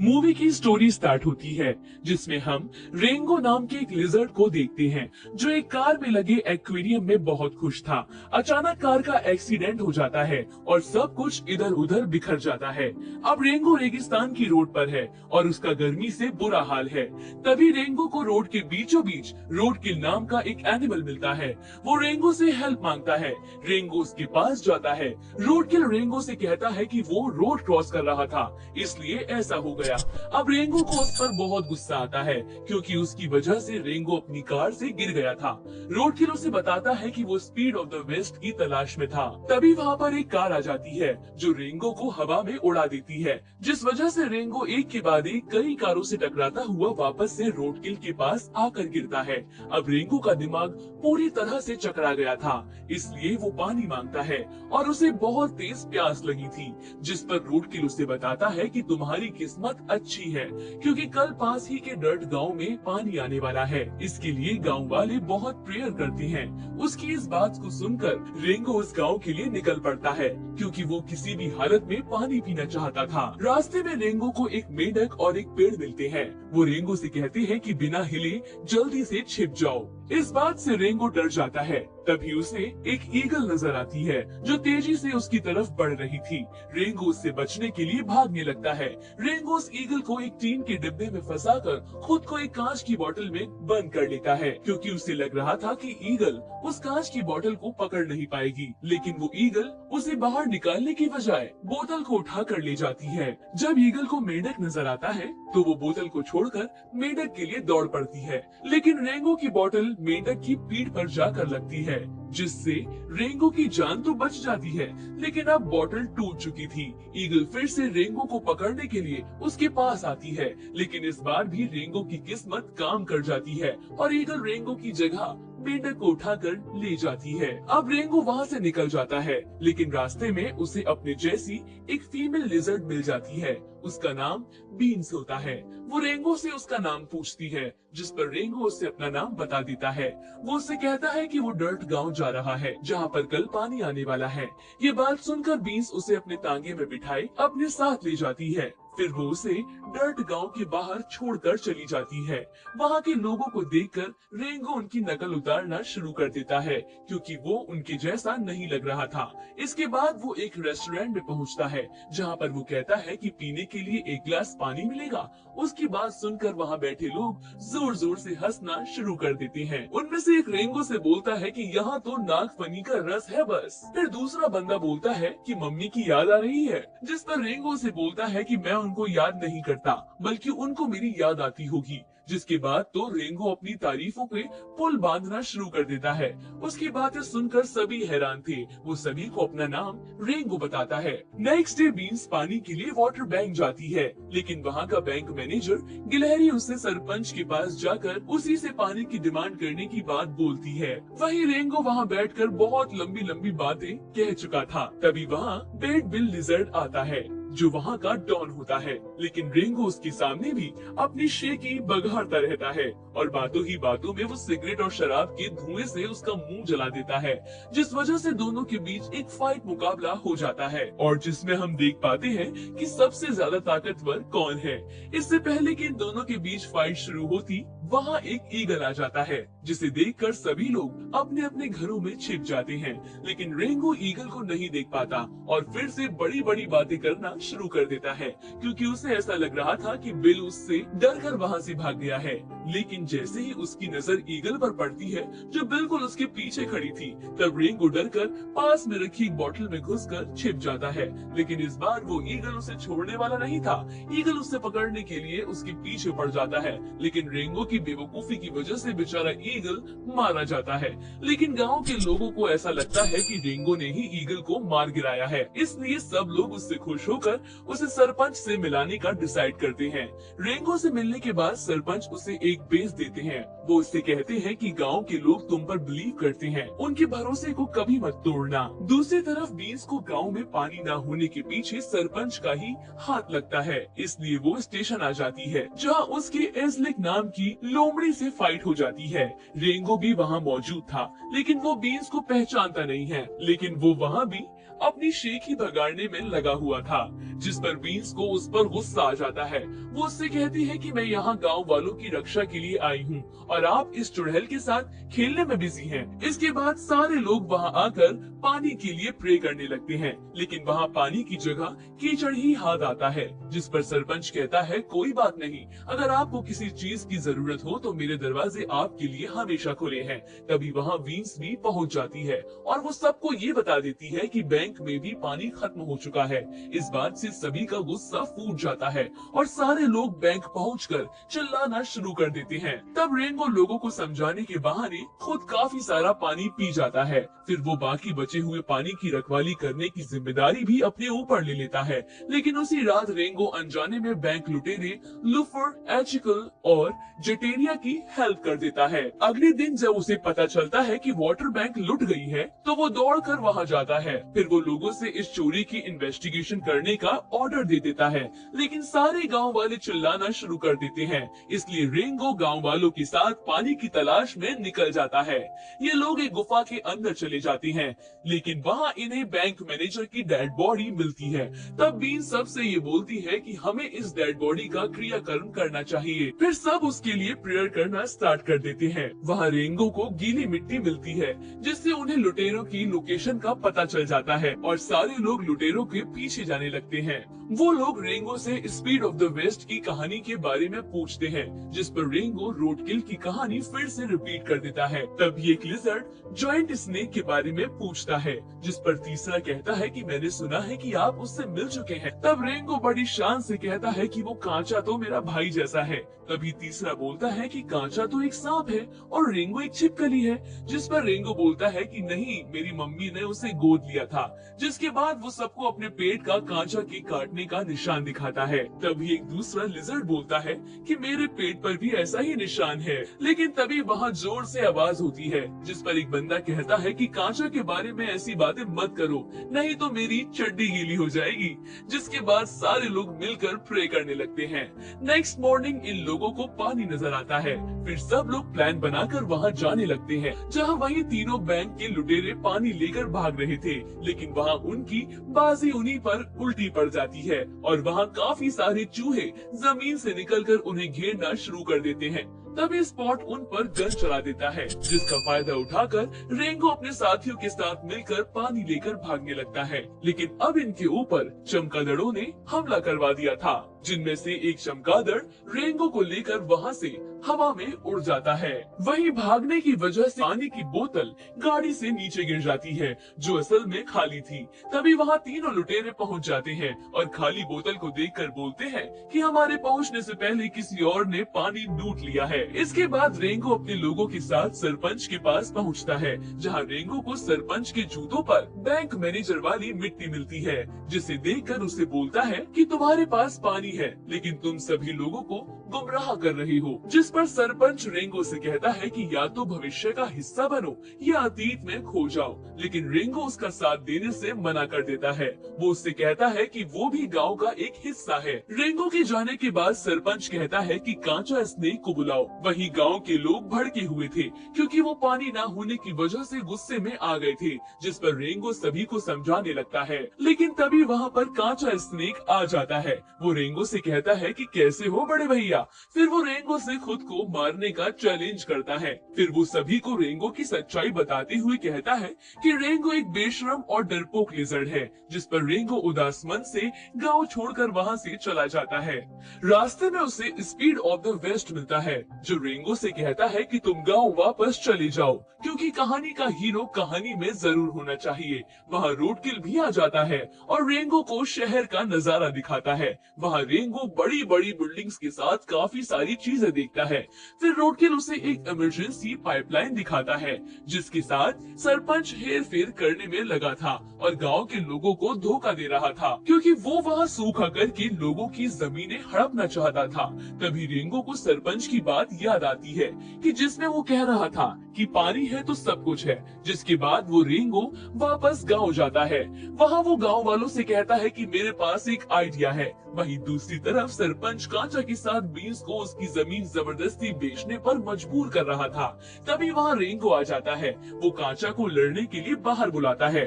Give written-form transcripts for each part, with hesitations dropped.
Movie की story start होती है जिसमें हम रेंगो नाम के एक लिजर्ड को देखते हैं जो एक कार में लगे एक्वेरियम में बहुत खुश था। अचानक कार का एक्सीडेंट हो जाता है और सब कुछ इधर उधर बिखर जाता है। अब रेंगो रेगिस्तान की रोड पर है और उसका गर्मी से बुरा हाल है। तभी रेंगो को रोड के बीचों बीच रोड किल नाम का एक एनिमल मिलता है। वो रेंगो से हेल्प मांगता है। रेंगो उसके पास जाता है। रोड किल रेंगो से कहता है कि वो रोड क्रॉस कर रहा था, इसलिए ऐसा हो गया। अब रेंगो को उस पर बहुत गुस्सा आता है क्योंकि उसकी वजह से रेंगो अपनी कार से गिर गया था। रोड किल उसे बताता है कि वो स्पीड ऑफ द वेस्ट की तलाश में था। तभी वहाँ पर एक कार आ जाती है जो रेंगो को हवा में उड़ा देती है, जिस वजह से रेंगो एक के बाद एक कई कारों से टकराता हुआ वापस से रोड किल के पास आकर गिरता है। अब रेंगो का दिमाग पूरी तरह से चकरा गया था, इसलिए वो पानी मांगता है और उसे बहुत तेज प्यास लगी थी, जिस पर रोड किल उसे बताता है कि तुम्हारी किस्मत अच्छी है क्योंकि कल पास ही के डर्ट गांव में पानी आने वाला है। इसके लिए गांव वाले बहुत प्रेयर करते हैं। उसकी इस बात को सुनकर रेंगो उस गांव के लिए निकल पड़ता है क्योंकि वो किसी भी हालत में पानी पीना चाहता था। रास्ते में रेंगो को एक मेंढक और एक पेड़ मिलते हैं। वो रेंगो से कहते हैं कि बिना हिले जल्दी से छिप जाओ। इस बात से रेंगो डर जाता है। तभी उसे एक ईगल नजर आती है जो तेजी से उसकी तरफ बढ़ रही थी। रेंगो उससे बचने के लिए भागने लगता है। रेंगो उस ईगल को एक टीन के डिब्बे में फंसाकर खुद को एक कांच की बोतल में बंद कर लेता है क्योंकि उसे लग रहा था कि ईगल उस कांच की बोतल को पकड़ नहीं पाएगी। लेकिन वो ईगल उसे बाहर निकालने की बजाय बोतल को उठा कर ले जाती है। जब ईगल को मेंढक नजर आता है तो वो बोतल को छोड़कर मेंढक के लिए दौड़ पड़ती है, लेकिन रेंगो की बोतल मेंढक की पीठ पर जाकर लगती है, जिससे रेंगो की जान तो बच जाती है, लेकिन अब बोतल टूट चुकी थी। ईगल फिर से रेंगो को पकड़ने के लिए उसके पास आती है, लेकिन इस बार भी रेंगो की किस्मत काम कर जाती है और ईगल रेंगो की जगह मेंढक को उठाकर ले जाती है। अब रेंगो वहाँ से निकल जाता है, लेकिन रास्ते में उसे अपने जैसी एक फीमेल लिजर्ड मिल जाती है। उसका नाम बीन्स होता है। वो रेंगो से उसका नाम पूछती है, जिस पर रेंगो उससे अपना नाम बता देता है। वो उससे कहता है कि वो डर्ट गांव जा रहा है जहाँ पर कल पानी आने वाला है। ये बात सुनकर बीन्स उसे अपने तांगे में बिठाए अपने साथ ले जाती है। फिर वो उसे डर्ट गांव के बाहर छोड़कर चली जाती है। वहाँ के लोगों को देखकर रेंगो उनकी नकल उतारना शुरू कर देता है क्योंकि वो उनके जैसा नहीं लग रहा था। इसके बाद वो एक रेस्टोरेंट में पहुँचता है जहाँ पर वो कहता है कि पीने के लिए एक गिलास पानी मिलेगा। उसकी बात सुनकर वहाँ बैठे लोग जोर जोर से हंसना शुरू कर देते हैं। उनमें से एक रेंगो से बोलता है कि यहाँ तो नागफनी का रस है बस। फिर दूसरा बंदा बोलता है कि मम्मी की याद आ रही है, जिस पर रेंगो से बोलता है कि मैं उनको याद नहीं करता बल्कि उनको मेरी याद आती होगी। जिसके बाद तो रेंगो अपनी तारीफों पे पुल बांधना शुरू कर देता है। उसकी बातें सुनकर सभी हैरान थे। वो सभी को अपना नाम रेंगो बताता है। नेक्स्ट डे बीन्स पानी के लिए वाटर बैंक जाती है, लेकिन वहाँ का बैंक मैनेजर गिलहरी उससे सरपंच के पास जाकर उसी से पानी की डिमांड करने की बात बोलती है। वही रेंगो वहाँ बैठकर बहुत लंबी लंबी बातें कह चुका था। तभी वहाँ बेड बिल लिजर्ड आता है जो वहाँ का डॉन होता है, लेकिन रेंगो उसके सामने भी अपनी शेकी बघाड़ता रहता है और बातों ही बातों में वो सिगरेट और शराब के धुएं से उसका मुंह जला देता है, जिस वजह से दोनों के बीच एक फाइट मुकाबला हो जाता है और जिसमें हम देख पाते हैं कि सबसे ज्यादा ताकतवर कौन है। इससे पहले कि इन दोनों के बीच फाइट शुरू होती, वहाँ एक ईगल आ जाता है जिसे देखकर सभी लोग अपने अपने घरों में छिप जाते हैं, लेकिन रेंगो ईगल को नहीं देख पाता और फिर से बड़ी बड़ी बातें करना शुरू कर देता है क्योंकि उसे ऐसा लग रहा था कि बिल उससे डर कर वहाँ से भाग गया है। लेकिन जैसे ही उसकी नजर ईगल पर पड़ती है जो बिल्कुल उसके पीछे खड़ी थी, तब रेंगो डरकर पास में रखी एक बोतल में घुसकर छिप जाता है। लेकिन इस बार वो ईगल उसे छोड़ने वाला नहीं था। ईगल उसे पकड़ने के लिए उसके पीछे पड़ जाता है, लेकिन रेंगो की बेवकूफी की वजह से बेचारा ईगल मारा जाता है। लेकिन गांव के लोगों को ऐसा लगता है कि रेंगो ने ही ईगल को मार गिराया है, इसलिए सब लोग उससे खुश होकर उसे सरपंच से मिलाने का डिसाइड करते हैं। रेंगो से मिलने के बाद सरपंच उसे एक बेच देते हैं। वो उससे कहते हैं कि गांव के लोग तुम पर बिलीव करते हैं, उनके भरोसे को कभी मत तोड़ना। दूसरी तरफ बीन्स को गांव में पानी न होने के पीछे सरपंच का ही हाथ लगता है, इसलिए वो स्टेशन आ जाती है जहाँ उसके एजलिक नाम की लोमड़ी से फाइट हो जाती है। रेंगो भी वहाँ मौजूद था, लेकिन वो बीन्स को पहचानता नहीं है, लेकिन वो वहाँ भी अपनी शेखी भगाड़ने में लगा हुआ था, जिस पर बीन्स को उस पर गुस्सा आ जाता है। वो उससे कहती है कि मैं यहाँ गांव वालों की रक्षा के लिए आई हूँ और आप इस चुड़ैल के साथ खेलने में बिजी हैं। इसके बाद सारे लोग वहाँ आकर पानी के लिए प्रे करने लगते हैं, लेकिन वहाँ पानी की जगह कीचड़ ही हाथ आता है, जिस पर सरपंच कहता है कोई बात नहीं, अगर आपको किसी चीज की जरूरत हो तो मेरे दरवाजे आपके लिए हमेशा खुले हैं। तभी वहाँ वीन्स भी पहुँच जाती है और वो सबको ये बता देती है कि बैंक में भी पानी खत्म हो चुका है। इस बात से सभी का गुस्सा फूट जाता है और सारे लोग बैंक पहुंचकर चिल्लाना शुरू कर देते हैं। तब रेनबो लोगों को समझाने के बहाने खुद काफी सारा पानी पी जाता है। फिर वो बाकी बचे हुए पानी की रखवाली करने की जिम्मेदारी भी अपने ऊपर ले लेता है। लेकिन उसी रात रेंगो अनजाने में बैंक लुटेरे लूफर, एचिकल और जेटेरिया की हेल्प कर देता है। अगले दिन जब उसे पता चलता है कि वाटर बैंक लुट गई है तो वो दौड़कर वहां जाता है। फिर वो लोगों से इस चोरी की इन्वेस्टिगेशन करने का ऑर्डर दे देता है, लेकिन सारे गांव वाले चिल्लाना शुरू कर देते हैं। इसलिए रेंगो गांव वालों के साथ पानी की तलाश में निकल जाता है। ये लोग एक गुफा के अंदर चले जाते हैं, लेकिन वहाँ इन्हें बैंक मैनेजर की डेड बॉडी मिलती है। तब बीन सबसे ये बोलती है कि हमें इस डेड बॉडी का क्रियाकर्म करना चाहिए। फिर सब उसके लिए प्रेयर करना स्टार्ट कर देते हैं। वहाँ रेंगो को गीली मिट्टी मिलती है, जिससे उन्हें लुटेरों की लोकेशन का पता चल जाता है और सारे लोग लुटेरों के पीछे जाने लगते हैं। वो लोग रेंगो से स्पीड ऑफ द वेस्ट की कहानी के बारे में पूछते हैं, जिस पर रेंगो रोडकिल की कहानी फिर से रिपीट कर देता है। तभी एक लिजर्ड जॉइंट स्नेक के बारे में पूछता है, जिस पर तीसरा कहता है कि मैंने सुना है कि आप उससे मिल चुके हैं। तब रेंगो बड़ी शान से कहता है कि वो कांचा तो मेरा भाई जैसा है। तभी तीसरा बोलता है कि कांचा तो एक सांप है और रेंगो एक छिपकली है, जिस पर रेंगो बोलता है कि नहीं, मेरी मम्मी ने उसे गोद लिया था। जिसके बाद वो सबको अपने पेट का कांचा के काटने का निशान दिखाता है। तभी एक दूसरा लिजर्ड बोलता है कि मेरे पेट पर भी ऐसा ही निशान है। लेकिन तभी वहाँ जोर से आवाज होती है, जिस पर एक बंदा कहता है कि कांचा के बारे में ऐसी बातें मत करो, नहीं तो मेरी चड्डी गीली हो जाएगी। जिसके बाद सारे लोग मिलकर प्रे करने लगते हैं। नेक्स्ट मॉर्निंग इन लोगों को पानी नजर आता है। फिर सब लोग प्लान बनाकर वहाँ जाने लगते हैं, जहाँ वही तीनों बैंक के लुटेरे पानी लेकर भाग रहे थे। लेकिन वहाँ उनकी बाजी उन्हीं पर उल्टी पड़ जाती है और वहाँ काफी सारे चूहे जमीन से निकलकर उन्हें घेरना शुरू कर देते हैं। तभी स्पॉट उन पर गन चला देता है, जिसका फायदा उठाकर रेंगो अपने साथियों के साथ मिलकर पानी लेकर भागने लगता है। लेकिन अब इनके ऊपर चमगादड़ों ने हमला करवा दिया था, जिनमें से एक चमगादड़ रेंगो को लेकर वहाँ से हवा में उड़ जाता है। वहीं भागने की वजह से पानी की बोतल गाड़ी से नीचे गिर जाती है, जो असल में खाली थी। तभी वहाँ तीनों लुटेरे पहुँच जाते हैं और खाली बोतल को देखकर बोलते हैं कि हमारे पहुँचने से पहले किसी और ने पानी लूट लिया है। इसके बाद रेंगो अपने लोगों के साथ सरपंच के पास पहुँचता है, जहाँ रेंगो को सरपंच के जूतों पर बैंक मैनेजर वाली मिट्टी मिलती है, जिसे देखकर उसे बोलता है कि तुम्हारे पास पानी है, लेकिन तुम सभी लोगों को गुमराह कर रही हो। जिस पर सरपंच रेंगो से कहता है कि या तो भविष्य का हिस्सा बनो या अतीत में खो जाओ। लेकिन रेंगो उसका साथ देने से मना कर देता है। वो उससे कहता है कि वो भी गांव का एक हिस्सा है। रेंगो के जाने के बाद सरपंच कहता है कि कांचा स्नेक को बुलाओ। वही गांव के लोग भड़के हुए थे, क्योंकि वो पानी न होने की वजह से गुस्से में आ गए थे। जिस पर रेंगो सभी को समझाने लगता है, लेकिन तभी वहाँ पर कांचा स्नेक आ जाता है। वो रेंगो से कहता है कि कैसे हो बड़े भैया। फिर वो रेंगो से खुद को मारने का चैलेंज करता है। फिर वो सभी को रेंगो की सच्चाई बताते हुए कहता है कि रेंगो एक बेशरम और डरपोक लिजर्ड है, जिस पर रेंगो उदास मन से गांव छोड़कर वहां से चला जाता है। रास्ते में उसे स्पीड ऑफ द वेस्ट मिलता है, जो रेंगो से कहता है कि तुम गांव वापस चले जाओ, क्योंकि कहानी का हीरो कहानी में जरूर होना चाहिए। वहाँ रोडकिल भी आ जाता है और रेंगो को शहर का नजारा दिखाता है। वहाँ रेंगो बड़ी बड़ी बिल्डिंग्स के साथ काफी सारी चीजें देखता है। फिर रोडकिल उसे एक इमरजेंसी पाइपलाइन दिखाता है, जिसके साथ सरपंच हेर फेर करने में लगा था और गांव के लोगों को धोखा दे रहा था, क्योंकि वो वहाँ सूखा करके लोगों की जमीनें हड़पना चाहता था। तभी रेंगो को सरपंच की बात याद आती है कि जिसमें वो कह रहा था कि पानी है तो सब कुछ है। जिसके बाद वो रेंगो वापस गाँव जाता है। वहाँ वो गाँव वालों से कहता है कि मेरे पास एक आइडिया है। वहीं दूसरी तरफ सरपंच कांचा के साथ बीन्स को उसकी जमीन जबरदस्ती बेचने पर मजबूर कर रहा था। तभी वहाँ रेंगो आ जाता है। वो कांचा को लड़ने के लिए बाहर बुलाता है।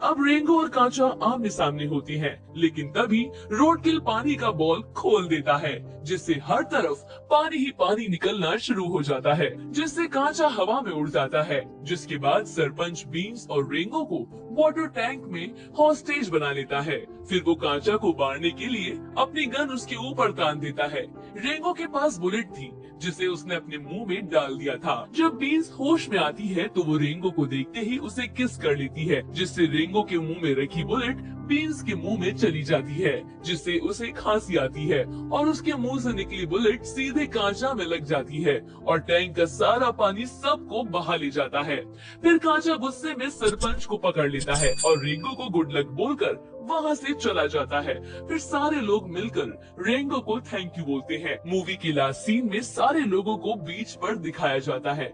अब रेंगो और कांचा आमने सामने होती हैं, लेकिन तभी रोडकिल पानी का बॉल खोल देता है, जिससे हर तरफ पानी ही पानी निकलना शुरू हो जाता है, जिससे कांचा हवा में उड़ जाता है। जिसके बाद सरपंच बीन्स और रेंगो को वाटर टैंक में हॉस्टेज बना लेता है। फिर वो कांचा को मारने के लिए अपनी गन उसके ऊपर तान देता है। रेंगो के पास बुलेट थी, जिसे उसने अपने मुंह में डाल दिया था। जब बीन्स होश में आती है तो वो रेंगो को देखते ही उसे किस कर लेती है, जिससे रेंगो के मुंह में रखी बुलेट बीन्स के मुंह में चली जाती है, जिससे उसे खांसी आती है और उसके मुंह से निकली बुलेट सीधे कांचा में लग जाती है और टैंक का सारा पानी सबको बहा ले जाता है। फिर कांचा गुस्से में सरपंच को पकड़ लेता है और रेंगो को गुड लक बोलकर वहाँ से चला जाता है। फिर सारे लोग मिलकर रेंगो को थैंक यू बोलते हैं। मूवी के लास्ट सीन में सारे लोगों को बीच पर दिखाया जाता है।